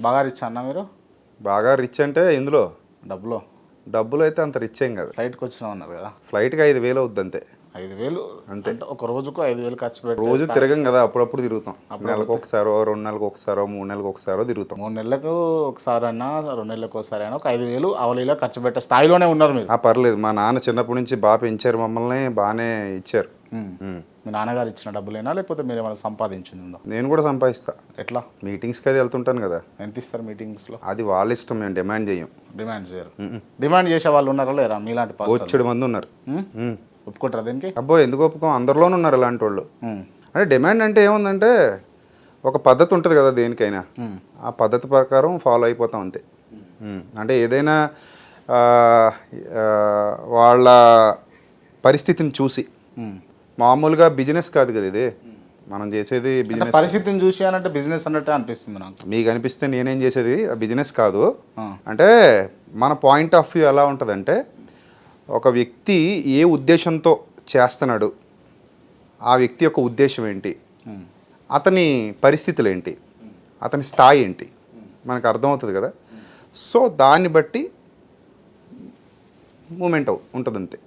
బాగా రిచ్ అన్న మీరు? బాగా రిచ్ అంటే ఇందులో డబ్బులో? డబ్బులు అయితే అంత రిచ్ ఏం కాదు. ఫ్లైట్కి వచ్చినావు అన్నారు కదా. ఫ్లైట్కి 5,000 అవుద్ది అంతే. 5,000 అంతే. అంటే ఒక రోజుకు 5,000 ఖర్చు పెట్టి రోజు తిరగం కదా, అప్పుడప్పుడు తిరుగుతాం. నెలకు ఒకసారో 2 నెలలకు ఒకసారో 3 నెలలకు ఒకసారో తిరుగుతాం. 3 నెలలకు ఒకసారి అన్నా 2 నెలలకు ఒకసారి అయినా ఒక 5,000 అవలీలా ఖర్చు పెట్టే స్థాయిలోనే ఉన్నారు మీరు. పర్లేదు, మా నాన్న చిన్నప్పటి నుంచి బాగా పెంచారు మమ్మల్ని, బాగానే ఇచ్చారు. మీ నాన్నగారు ఇచ్చిన డబ్బులేనా లేకపోతే మీరు ఏమైనా సంపాదించింది ఉందా? నేను కూడా సంపాదిస్తా. ఎట్లా? మీటింగ్స్కి అది వెళ్తుంటాను కదా. ఎంత ఇస్తారు మీటింగ్స్లో? అది వాళ్ళ ఇష్టం, మేము డిమాండ్ చేయం. డిమాండ్ చేయరు. డిమాండ్ చేసే వాళ్ళు ఉన్నారా లేరా మీలాంటి వచ్చేడు మంది ఉన్నారు. ఒప్పుకుంటారా దీనికి? అబ్బో, ఎందుకు ఒప్పుకోం, అందరిలోనూ ఉన్నారు ఇలాంటి వాళ్ళు. అంటే డిమాండ్ అంటే ఏముందంటే ఒక పద్ధతి ఉంటుంది కదా దేనికైనా, ఆ పద్ధతి ప్రకారం ఫాలో అయిపోతాం అంతే. అంటే ఏదైనా వాళ్ళ పరిస్థితిని చూసి, మామూలుగా బిజినెస్ కాదు కదా ఇది, మనం చేసేది బిజినెస్. పరిస్థితిని చూసి అంటే బిజినెస్ అన్నట్టే అనిపిస్తుంది నాకు. మీకు అనిపిస్తే నేనేం చేసేది బిజినెస్ కాదు. అంటే మన పాయింట్ ఆఫ్ వ్యూ ఎలా ఉంటుందంటే, ఒక వ్యక్తి ఏ ఉద్దేశంతో చేస్తున్నాడు, ఆ వ్యక్తి యొక్క ఉద్దేశం ఏంటి, అతని పరిస్థితులు ఏంటి, అతని స్థాయి ఏంటి, మనకు అర్థమవుతుంది కదా. సో దాన్ని బట్టి మూమెంట్ ఉంటుంది అంతే.